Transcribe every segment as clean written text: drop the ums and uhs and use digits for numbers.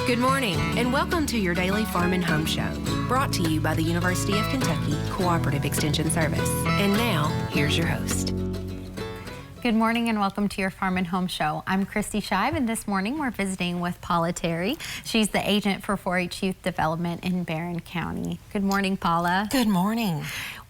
Good morning, and welcome to your daily Farm and Home Show, brought to you by the University of Kentucky Cooperative Extension Service. And now, here's your host. Good morning and welcome to your Farm and Home Show. I'm Kristi Shive, and this morning we're visiting with Paula Tarry. She's the agent for 4-H Youth Development in Barren County. Good morning, Paula. Good morning.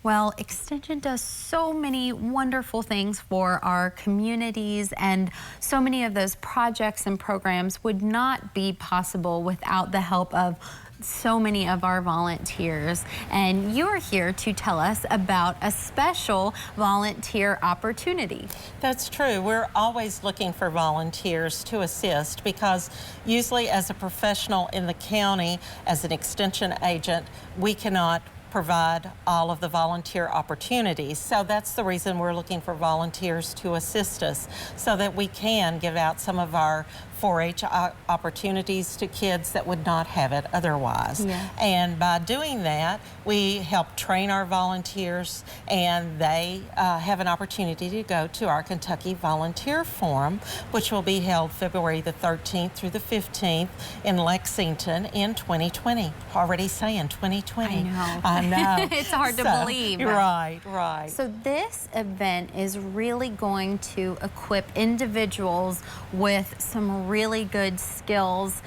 Well, Extension does so many wonderful things for our communities, and so many of those projects and programs would not be possible without the help of so many of our volunteers. And you're here to tell us about a special volunteer opportunity. That's true. We're always looking for volunteers to assist because usually as a professional in the county, as an extension agent, we cannot provide all of the volunteer opportunities. So that's the reason we're looking for volunteers to assist us so that we can give out some of our 4-H opportunities to kids that would not have it otherwise. Yeah. And by doing that, we help train our volunteers, and they have an opportunity to go to our Kentucky Volunteer Forum, which will be held February the 13th through the 15th in Lexington in 2020. Already saying 2020. I know. It's hard to believe. Right, right. So this event is really going to equip individuals with some really good skills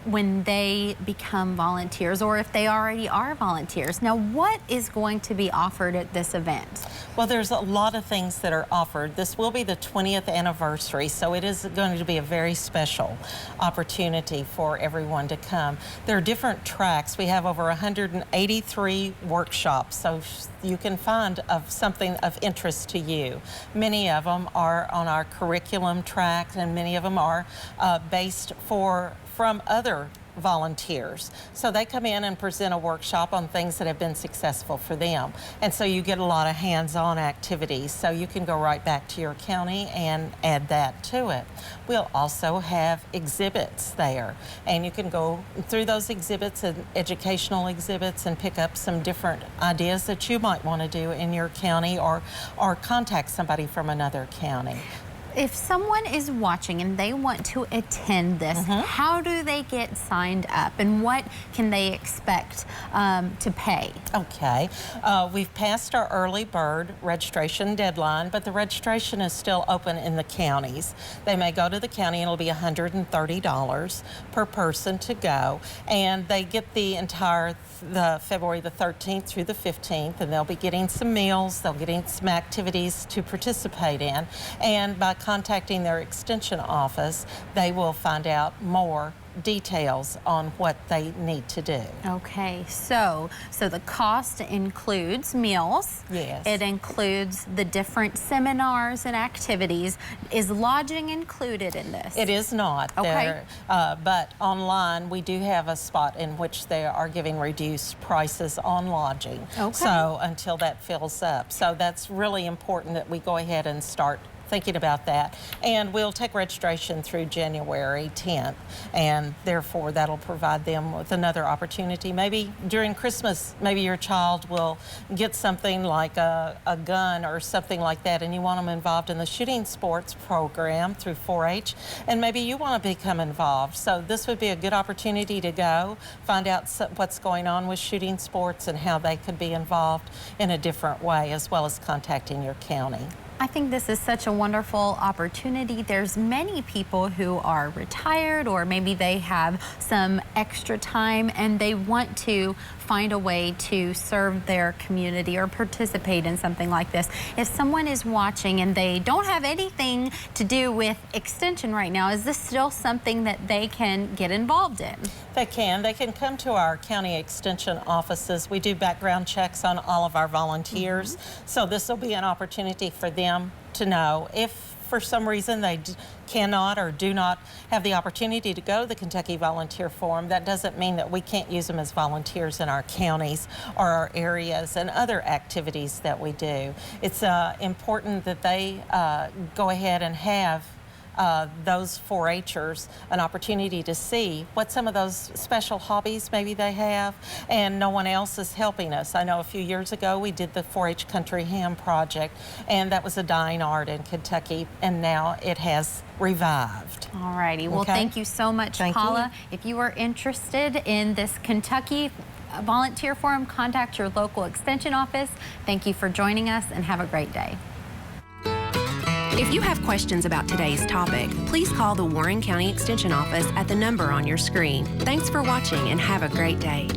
when they become volunteers, or if they already are volunteers. Now, what is going to be offered at this event? Well, there's a lot of things that are offered. This will be the 20th anniversary, so it is going to be a very special opportunity for everyone to come. There are different tracks. We have over 183 workshops, so you can find something of interest to you. Many of them are on our curriculum track, and many of them are based from other volunteers. So they come in and present a workshop on things that have been successful for them. And so you get a lot of hands-on activities, so you can go right back to your county and add that to it. We'll also have exhibits there, and you can go through those exhibits and educational exhibits and pick up some different ideas that you might want to do in your county, or contact somebody from another county. If someone is watching and they want to attend this, how do they get signed up, and what can they expect to pay? Okay. We've passed our early bird registration deadline, but the registration is still open in the counties. They may go to the county, and it'll be $130 per person to go, and they get the February the 13th through the 15th, and they'll be getting some meals, they'll be getting some activities to participate in, and by contacting their extension office, they will find out more details on what they need to do. Okay, so the cost includes meals. Yes. It includes the different seminars and activities. Is lodging included in this? It is not. Okay. But online, we do have a spot in which they are giving reduced prices on lodging. Okay. So until that fills up. So that's really important that we go ahead and start thinking about that, and we'll take registration through January 10th, and therefore that'll provide them with another opportunity. Maybe during Christmas, maybe your child will get something like a gun or something like that, and you want them involved in the shooting sports program through 4-H, and maybe you want to become involved. So this would be a good opportunity to go find out what's going on with shooting sports and how they could be involved in a different way, as well as contacting your county. I think this is such a wonderful opportunity. There's many people who are retired, or maybe they have some extra time and they want to find a way to serve their community or participate in something like this. If someone is watching and they don't have anything to do with extension right now, is this still something that they can get involved in? They can. They can come to our county extension offices. We do background checks on all of our volunteers. So this will be an opportunity for them to know if for some reason they cannot or do not have the opportunity to go to the Kentucky Volunteer Forum. That doesn't mean that we can't use them as volunteers in our counties or our areas and other activities that we do. It's important that they go ahead and have those 4-H'ers an opportunity to see what some of those special hobbies maybe they have, and no one else is helping us. I know a few years ago we did the 4-H Country Ham Project, and that was a dying art in Kentucky, and now it has revived. All righty. Well, Okay. thank you so much, Thank Paula. you. If you are interested in this Kentucky Volunteer Forum, contact your local extension office. Thank you for joining us, and have a great day. If you have questions about today's topic, please call the Warren County Extension Office at the number on your screen. Thanks for watching and have a great day.